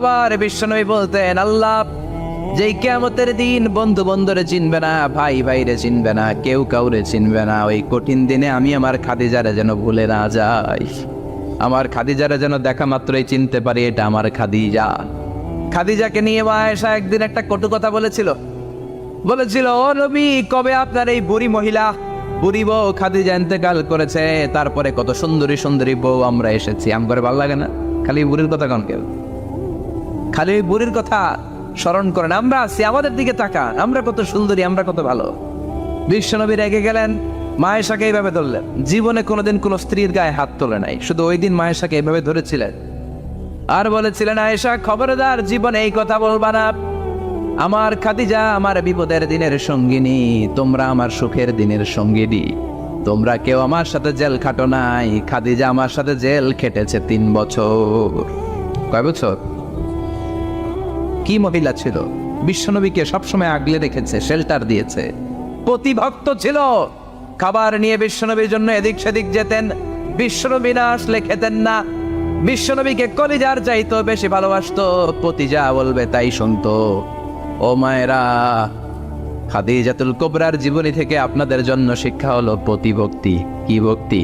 আবার বিশ্বনবী বলতেন, আল্লাহ যেই কিয়ামতের দিন বন্ধু বন্ধুরে চিনবে না, ভাই ভাইরে চিনবে না, কেউ কাউরে চিনবে না, ওই কঠিন দিনে আমি আমার খাদিজারে যেন ভুলে না যাই, আমার খাদিজারে যেন দেখা মাত্রই চিনতে পারি এটা আমার খাদিজা। খাদিজাকে নিয়ে মা আয়েশা একদিন একটা কটু কথা বলেছিল, ও নবী, কবে আপনার এই বুড়ি মহিলা, বুড়ি বউ খাদিজা ইন্তেকাল করেছে, তারপরে কত সুন্দরী সুন্দরী বউ আমরা এসেছি, আম করে ভালো লাগে না? খালি বুড়ির কথা কন কেউ, খালি ওই বুড়ির কথা স্মরণ করেন। আমরা আছি, আমাদের দিকে তাকান, আমরা কত সুন্দরী, আমরা কত ভালো। বিশ্বনবী রেগে গেলেন, মা আয়েশাকে এইভাবে ধরলেন। জীবনে কোনোদিন কোনো স্ত্রীর গায়ে হাত তোলে নাই, শুধু ওই দিন মা আয়েশাকে এইভাবে ধরেছিলেন আর বলেছিলেন, আয়েশা খবরদার জীবনে এই কথা বলবা না, আমার খাদিজা আমার বিপদের দিনের সঙ্গিনী, তোমরা আমার সুখের দিনের সঙ্গিনী, তোমরা কেউ আমার সাথে জেল খাটো নাই, খাদিজা আমার সাথে জেল খেটেছে 3 বছর। কয় বছর? কি মহিলা ছিল, বিশ্বনবীকে সবসময় আগলে রেখেছে, শেল্টার দিয়েছে, প্রতিভক্ত ছিল, খাবার নিয়ে বিশ্বনবীর জন্য এদিক সেদিক যেতেন, বিশ্বনবী না আসলে খেতেন না, বিশ্বনবীকে কলিজার চাইতো বেশি ভালোবাসতো, পতি যা বলবে তাই শুনতো। ও মায়েরা, খাদিজাতুল কুবরার জীবনী থেকে আপনাদের জন্য শিক্ষা হলো প্রতিভক্তি। কি ভক্তি?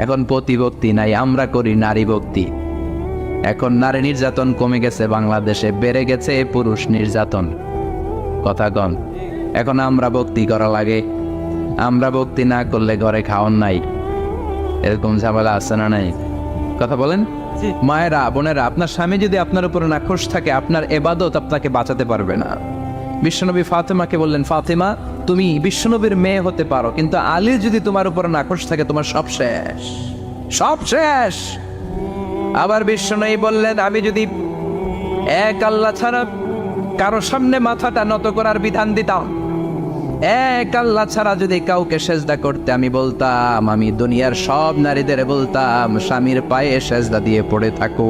এখন প্রতিভক্তি নাই, আমরা করি নারী ভক্তি। এখন নারী নির্যাতন কমে গেছে বাংলাদেশে, বেড়ে গেছে পুরুষ নির্যাতন। কথা কন, এখন আমরা ভক্তি করা লাগে, আমরা ভক্তি না করলে ঘরে খাওয়ান নাই, এরকম ঝামেলা আছে না নাই? কথা বলেন। মায়েরা, বোনেরা, আপনার স্বামী যদি আপনার উপর নাখোশ থাকে, আপনার এবাদত আপনাকে বাঁচাতে পারবে না। বিশ্বনবী ফাতেমাকে বললেন, ফাতেমা তুমি বিশ্বনবীর মেয়ে হতে পারো, কিন্তু আলী যদি তোমার উপর নাখোশ থাকে, তোমার সব শেষ, সব শেষ। আবার বিশ্বনবী বললেন, আমি যদি এক আল্লাহ ছাড়া কারো সামনে মাথাটা নত করার বিধান দিতাম, এক আল্লাহ ছাড়া যদি কাউকে সেজদা করতে আমি বলতাম, আমি দুনিয়ার সব নারীদের বলতাম স্বামীর পায়ে সেজদা দিয়ে পড়ে থাকো।